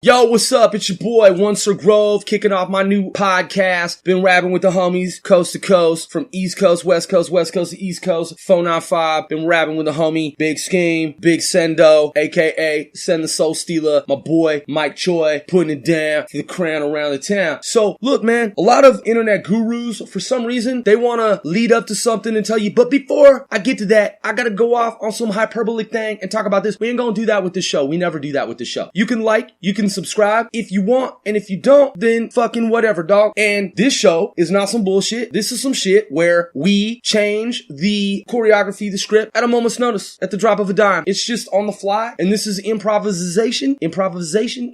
Yo, what's up? It's your boy, One Sir Grove, kicking off my new podcast. Been rapping with the homies, coast to coast, from East Coast, West Coast to East Coast, 495. Been rapping with the homie, Big Scheme, Big Sendo, aka Send the Soul Stealer, my boy, Mike Choi, putting it down for the crown around the town. So, look, man, a lot of internet gurus, for some reason, they want to lead up to something and tell you, but before I get to that, I gotta go off on some hyperbolic thing and talk about this. We ain't gonna do that with the show. We never do that with the show. You can like, you can subscribe if you want, and if you don't, then fucking whatever, dog. And this show is not some bullshit. This is some shit where we change the choreography, the script at a moment's notice, at the drop of a dime. It's just on the fly, and this is improvisation. Improvisation.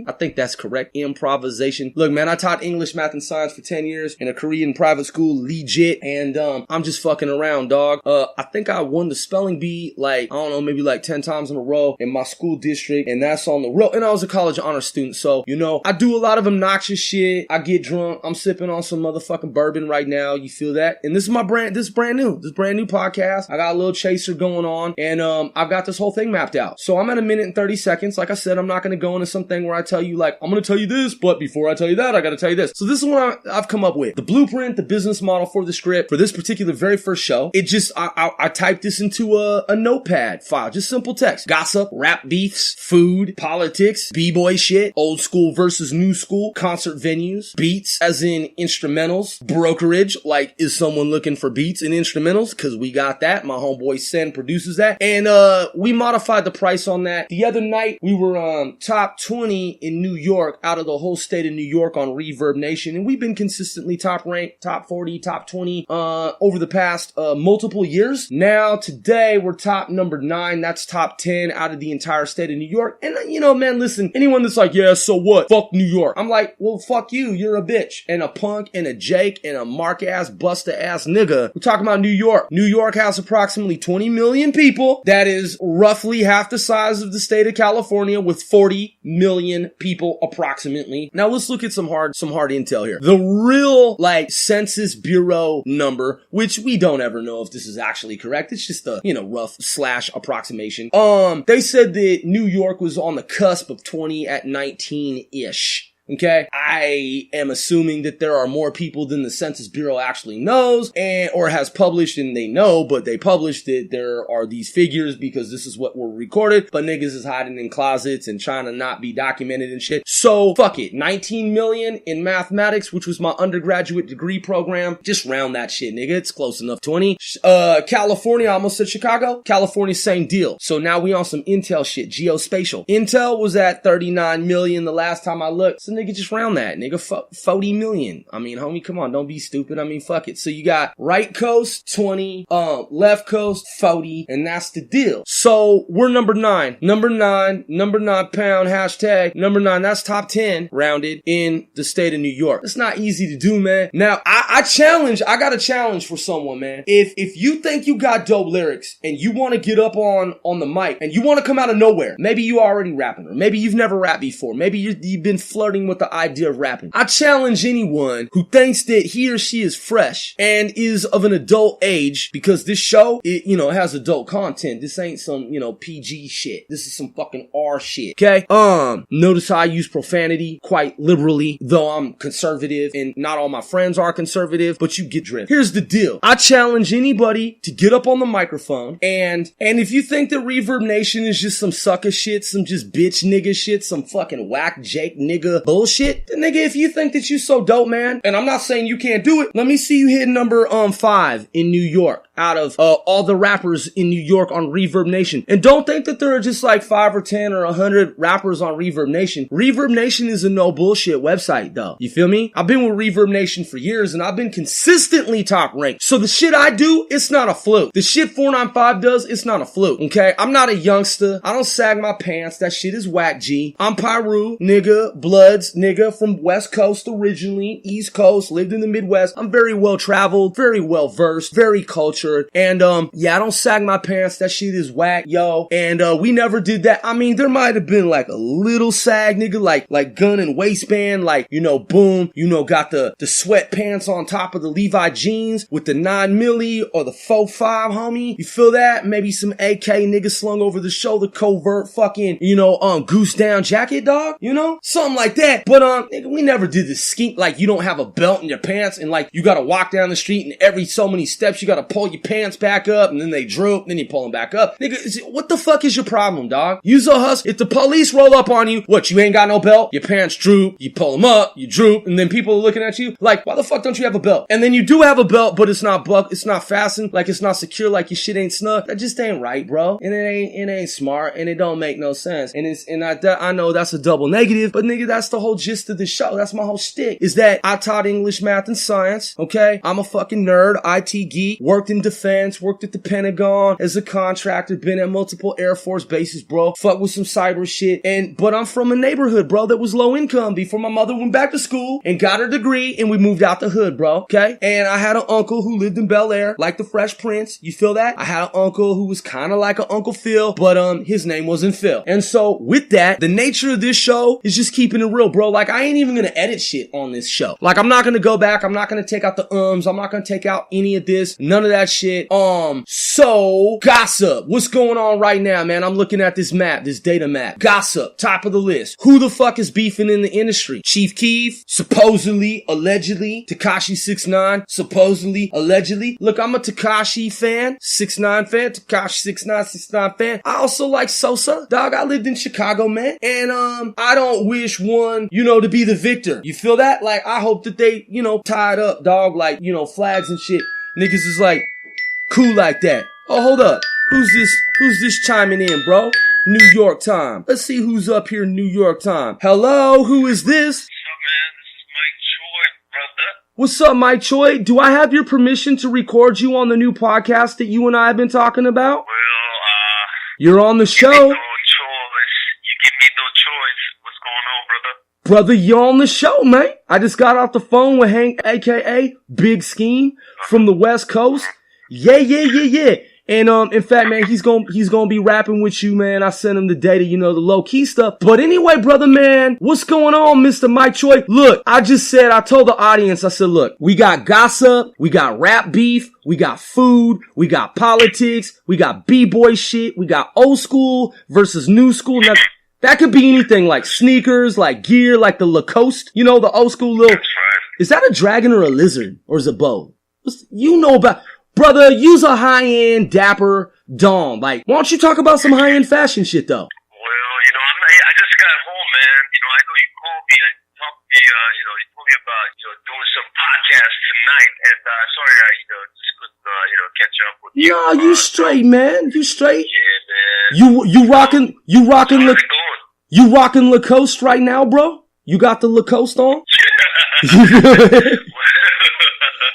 I think that's correct. Improvisation. Look, man, I taught English, math, and science for 10 years in a Korean private school, legit, and I'm just fucking around, dog. I think I won the spelling bee, like, I don't know, maybe like 10 times in a row in my school district, and that's on the road. And I was a college honor student, so, you know, I do a lot of obnoxious shit. I get drunk. I'm sipping on some motherfucking bourbon right now. You feel that? And this is brand new podcast. I got a little chaser going on, and I've got this whole thing mapped out. So I'm at a minute and 30 seconds. Like I said, I'm not going to go into something where I tell you, like, I'm going to tell you this, but before I tell you that, I got to tell you this. So this is what I've come up with. The blueprint, the business model for the script for this particular very first show. It just, I typed this into a notepad file, just simple text. Gossip, rap beefs, food, politics, b-boy shit, old school versus new school, concert venues, beats as in instrumentals, brokerage, like is someone looking for beats and instrumentals? Cause we got that. My homeboy Sen produces that. And we modified the price on that. The other night we were top 20 in New York out of the whole state of New York on Reverb Nation. And we've been consistently top ranked, top 40, top 20 over the past multiple years. Now today we're top number 9. That's top 10 out of the entire state of New York. And you know, man, listen, anyone that's like, yeah, so what? Fuck New York. I'm like, well, fuck you. You're a bitch and a punk and a Jake and a Mark ass, buster ass nigga. We're talking about New York. New York has approximately 20 million people. That is roughly half the size of the state of California with 40 million people approximately. Now let's look at some hard intel here. The real, like, Census Bureau number, which we don't ever know if this is actually correct. It's just a, rough / approximation. They said that New York was on the cusp of 20 at 19-ish. Okay, I am assuming that there are more people than the Census Bureau actually knows or has published, and they know, but they published that there are these figures because this is what were recorded, but niggas is hiding in closets and trying to not be documented and shit. So fuck it, 19 million in mathematics, which was my undergraduate degree program. Just round that shit, nigga. It's close enough. 20. California, I almost said Chicago. California, same deal. So now we on some Intel shit, geospatial. Intel was at 39 million the last time I looked. So nigga, just round that, nigga. 40 million. I mean, homie, come on, don't be stupid. I mean, fuck it. So you got right coast 20, left coast 40, and that's the deal. So we're number 9 pound, hashtag number 9. That's top 10 rounded in the state of New York. It's not easy to do, man. Now I got a challenge for someone, man. If you think you got dope lyrics and you want to get up on the mic and you want to come out of nowhere, maybe you already rapping, or maybe you've never rapped before, maybe you've been flirting with the idea of rapping. I challenge anyone who thinks that he or she is fresh and is of an adult age, because this show, it has adult content. This ain't some, PG shit. This is some fucking R shit. Okay? Notice how I use profanity quite liberally, though I'm conservative and not all my friends are conservative, but you get drift. Here's the deal. I challenge anybody to get up on the microphone and if you think that Reverb Nation is just some sucker shit, some just bitch nigga shit, some fucking whack Jake nigga bullshit, then nigga, if you think that you so dope, man, and I'm not saying you can't do it, let me see you hit number 5 in New York out of all the rappers in New York on Reverb Nation. And don't think that there are just like 5 or 10 or 100 rappers on Reverb Nation. Reverb Nation is a no bullshit website, though. You feel me? I've been with Reverb Nation for years and I've been consistently top ranked. So the shit I do, it's not a fluke. The shit 495 does, it's not a fluke. Okay? I'm not a youngster. I don't sag my pants. That shit is whack, G. I'm Pyru, nigga, Bloods, nigga, from West Coast originally, East Coast, lived in the Midwest. I'm very well traveled, very well versed, very cultured. shirt. And, yeah, I don't sag my pants. That shit is whack, yo. And, we never did that. I mean, there might have been like a little sag, nigga, like gun and waistband, like, you know, boom, you know, got the sweatpants on top of the Levi jeans with the 9 milli or the 4.5, homie. You feel that? Maybe some AK nigga slung over the shoulder, covert fucking, you know, goose down jacket, dog, you know? Something like that. But, nigga, we never did this scheme. Like, you don't have a belt in your pants and like, you gotta walk down the street and every so many steps, you gotta pull your pants back up and then they droop, then you pull them back up. Nigga, what the fuck is your problem, dog? Use a hustle. If the police roll up on you, what, you ain't got no belt? Your pants droop, you pull them up, you droop, and then people are looking at you like, why the fuck don't you have a belt? And then you do have a belt, but it's not it's not fastened, like it's not secure, like your shit ain't snug. That just ain't right, bro. And it ain't smart, and it don't make no sense. And I know that's a double negative, but nigga, that's the whole gist of the show. That's my whole shtick, is that I taught English, math, and science, okay? I'm a fucking nerd, IT geek, worked in defense, worked at the Pentagon as a contractor, been at multiple Air Force bases, bro. Fuck with some cyber shit. But I'm from a neighborhood, bro, that was low income before my mother went back to school and got her degree and we moved out the hood, bro, okay? And I had an uncle who lived in Bel Air, like the Fresh Prince. You feel that? I had an uncle who was kind of like an Uncle Phil, but his name wasn't Phil. And so with that, the nature of this show is just keeping it real, bro. Like, I ain't even gonna edit shit on this show. Like, I'm not gonna go back. I'm not gonna take out the I'm not gonna take out any of this. None of that shit. So gossip. What's going on right now, man? I'm looking at this map, this data map. Gossip, top of the list. Who the fuck is beefing in the industry? Chief Keef, supposedly, allegedly. Tekashi 6ix9ine, supposedly, allegedly. Look, I'm a Tekashi fan, 6ix9ine fan, Tekashi 6ix9ine fan. I also like Sosa. Dog, I lived in Chicago, man. And I don't wish one, you know, to be the victor. You feel that? Like, I hope that they, you know, tied up, dog, like, you know, flags and shit. Niggas is like, cool like that. Oh, hold up. Who's this chiming in, bro? New York time. Let's see who's up here in New York time. Hello, who is this? What's up, Mike Choi? Do I have your permission to record you on the new podcast that you and I have been talking about? Well, you're on the show. You give me no choice. What's going on, brother? Brother, you're on the show, man. I just got off the phone with Hank, aka Big Scheme, from the West Coast. Yeah. And, in fact, man, he's gonna be rapping with you, man. I sent him the data, you know, the low key stuff. But anyway, brother, man, what's going on, Mr. Mike Choi? Look, I told the audience, I said, look, we got gossip, we got rap beef, we got food, we got politics, we got b-boy shit, we got old school versus new school. Now, that could be anything, like sneakers, like gear, like the Lacoste, you know, the old school little. Is that a dragon or a lizard? Or is it both? You know about. Brother, use a high-end, dapper Dom. Like, why don't you talk about some high-end fashion shit, though? Well, you know, I just got home, man. You know, I know you called me and talked to me, you know, you told me about, you know, doing some podcasts tonight. And, sorry, I, you know, just couldn't, you know, catch up with you. Nah, you straight, man. You straight. Yeah, man. You rocking Lacoste right now, bro? You got the Lacoste on?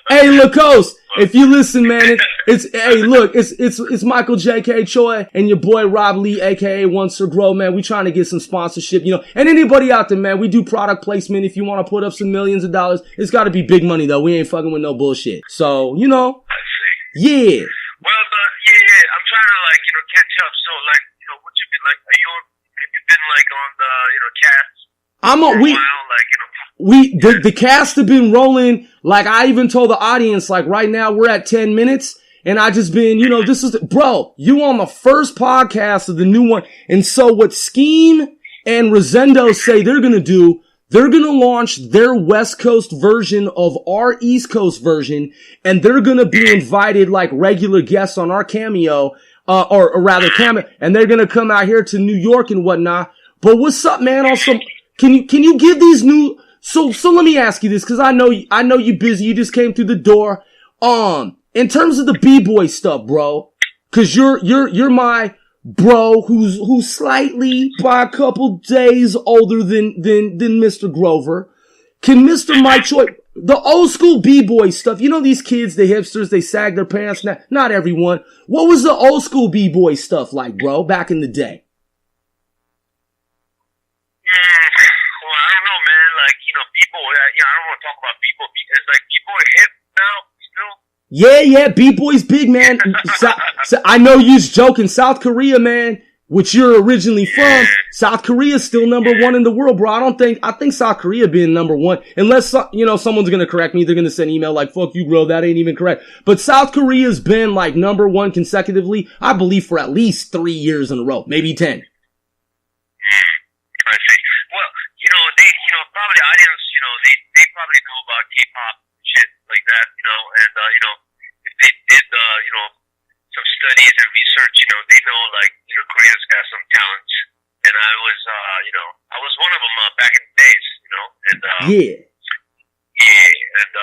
Hey, Lacoste, if you listen, man, it's Michael J.K. Choi and your boy Rob Lee, aka Once or Grow, man. We trying to get some sponsorship, you know, and anybody out there, man, we do product placement. If you want to put up some millions of dollars, it's got to be big money, though. We ain't fucking with no bullshit. So, you know. I see. Yeah. Well, yeah, I'm trying to, like, you know, catch up. So, like, you know, what you been, like, have you been, like, on the, you know, cast? The cast have been rolling. Like, I even told the audience, like, right now we're at 10 minutes. And I just been, you know, bro, you on the first podcast of the new one. And so what Scheme and Rosendo say they're going to do, they're going to launch their West Coast version of our East Coast version. And they're going to be invited like regular guests on our Cameo, or rather Cameo. And they're going to come out here to New York and whatnot. But what's up, man? Also, can you give these new, so let me ask you this, cause I know you're busy. You just came through the door. In terms of the B-boy stuff, bro, cause you're my bro who's slightly by a couple days older than Mr. Grover. Can Mr. Mike Choi, the old school B-boy stuff, you know, these kids, the hipsters, they sag their pants. Not everyone. What was the old school B-boy stuff like, bro, back in the day? Well, I don't know, man. Like, you know, B-boy, I don't want to talk about B-boy because, like, B-boy hip now, still. Yeah, B-Boy's big, man. I know you's joking. South Korea, man, which you're originally from, South Korea's still number one in the world, bro. I think South Korea being number one, unless, someone's gonna correct me, they're gonna send an email like, fuck you, bro, that ain't even correct. But South Korea's been like number one consecutively, I believe, for at least 3 years in a row, maybe 10. I see. Well, probably the audience, they probably know about K-pop shit like that, and, if they did, some studies and research, they know, like, Korea's got some talent. And I was one of them back in the days, and, yeah. And,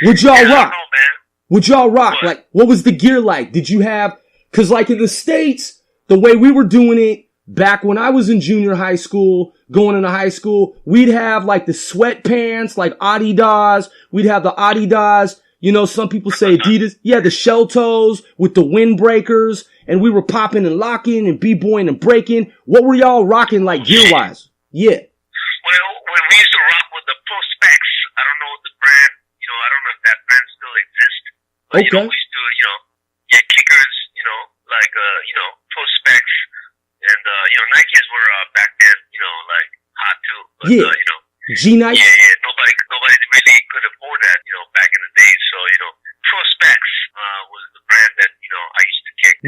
would y'all rock? I don't know, man. Would y'all rock? What? Like, what was the gear like? Did you have, cause like in the States, the way we were doing it, back when I was in junior high school, going into high school, we'd have like the sweatpants, like Adidas. We'd have the Adidas, some people say Adidas. Yeah, the shell toes with the windbreakers. And we were popping and locking and b-boying and breaking. What were y'all rocking like gear-wise? Yeah. Well, when we used to rock with the Pro Specs, I don't know the brand, I don't know if that brand still exists. But, okay. We used to, kickers, like, Pro Specs. And, Nikes were, back then, like, hot too. But, yeah. G-Nike? Yeah. Nobody really could afford that, back in the day. So, Pro Specs, was the brand that, I used to kick.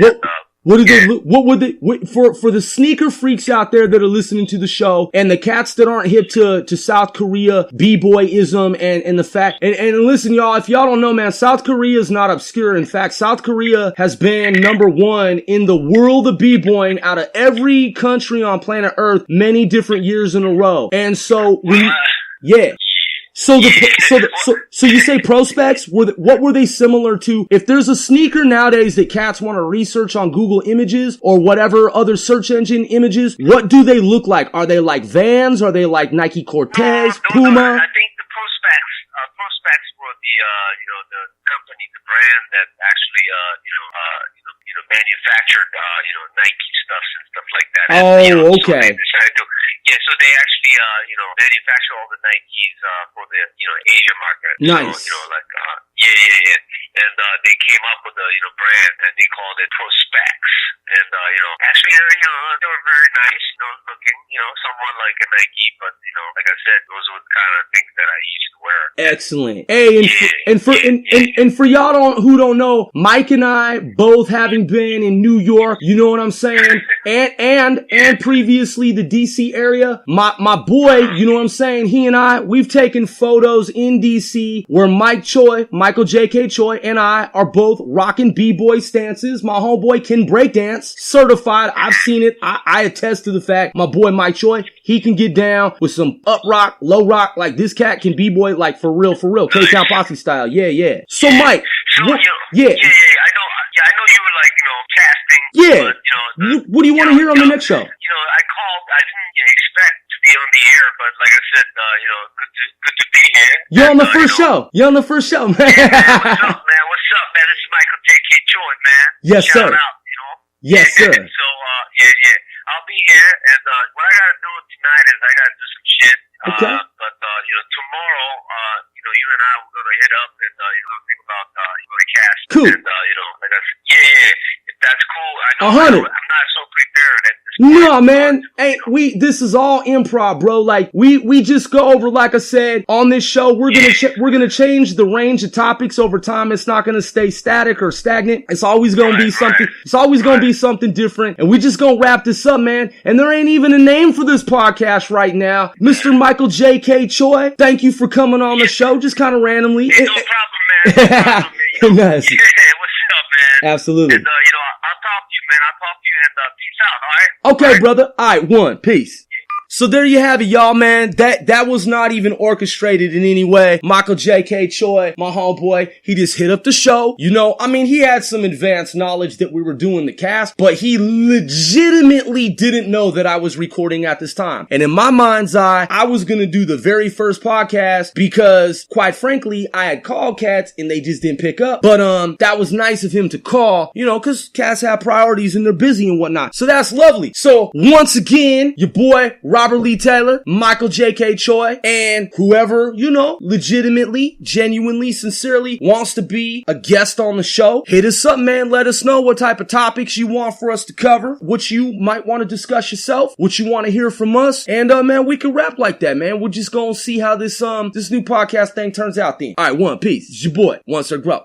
For the sneaker freaks out there that are listening to the show and the cats that aren't hip to South Korea B-boyism and the fact, and listen, y'all, if y'all don't know, man, South Korea is not obscure. In fact, South Korea has been number one in the world of B-boying out of every country on planet Earth many different years in a row. And so, yeah. So you say Pro Specs, what were they similar to? If there's a sneaker nowadays that cats want to research on Google Images or whatever other search engine images, what do they look like? Are they like Vans? Are they like Nike Cortez, Puma? I think the Pro Specs were the company, the brand that actually, manufactured, Nike stuffs and stuff like that. Oh, and, okay. So they actually, manufacture all the Nikes, for the, Asia market. Nice. So, And, they came up with a, brand and they called it Pro Specs. And, actually, they were very nice, looking, somewhat like a Nike, but, like I said, those were the kind of things that I used to wear. Excellent. Hey, and for y'all who don't know, Mike and I both having been in New York, you know what I'm saying? And previously the DC area, my boy, you know what I'm saying? He and I, we've taken photos in DC where Michael J.K. Choi and I are both rocking B-boy stances. My homeboy can breakdance, certified. I've seen it. I attest to the fact my boy Mike Choi, he can get down with some up rock, low rock, like this cat can B-boy like for real. K-Town Posse style. Yeah. So Mike, I know you were like, casting. Yeah. But, what do you want to hear on the next show? I called. I didn't expect to be on the air, but like I said, good to be here. You're on the first show. You're on the first show, man. Yeah, man. What's up, man? This is Michael J.K. Choi, man. Yes, Shout sir. out, Yes, sir. So, I'll be here, and what I gotta do tonight is I gotta do some shit. Okay. But tomorrow, you and I we're gonna hit up and think about the cast. Cool. And like I said, if that's cool. I know 100. I'm not so prepared at this point. No, man. This is all improv, bro. Like, we just go over, like I said, on this show, we're gonna change the range of topics over time. It's not gonna stay static or stagnant. It's always gonna be something, it's always gonna be something different. And we just gonna wrap this up, man. And there ain't even a name for this podcast right now. Mr. Michael J.K. Choi, thank you for coming on the show, just kind of randomly. Hey, no problem, man. No problem, man. Nice. Yeah, what's up, man? Absolutely. And, I'll talk to you, man. I'll talk to you and peace out, all right? Okay, brother. All right, one. Peace. So there you have it, y'all, man. That was not even orchestrated in any way. Michael J.K. Choi, my homeboy, he just hit up the show. He had some advanced knowledge that we were doing the cast, but he legitimately didn't know that I was recording at this time. And in my mind's eye, I was gonna do the very first podcast because, quite frankly, I had called cats and they just didn't pick up. But, that was nice of him to call, cause cats have priorities and they're busy and whatnot. So that's lovely. So once again, your boy, Robert Robert Lee Taylor, Michael J.K. Choi, and whoever, you know, legitimately, genuinely, sincerely wants to be a guest on the show, hit us up, man. Let us know what type of topics you want for us to cover, what you might want to discuss yourself, what you want to hear from us, and man, we can rap like that, man. We're just gonna see how this new podcast thing turns out then. Alright, one peace. It's your boy, One Sir Grow.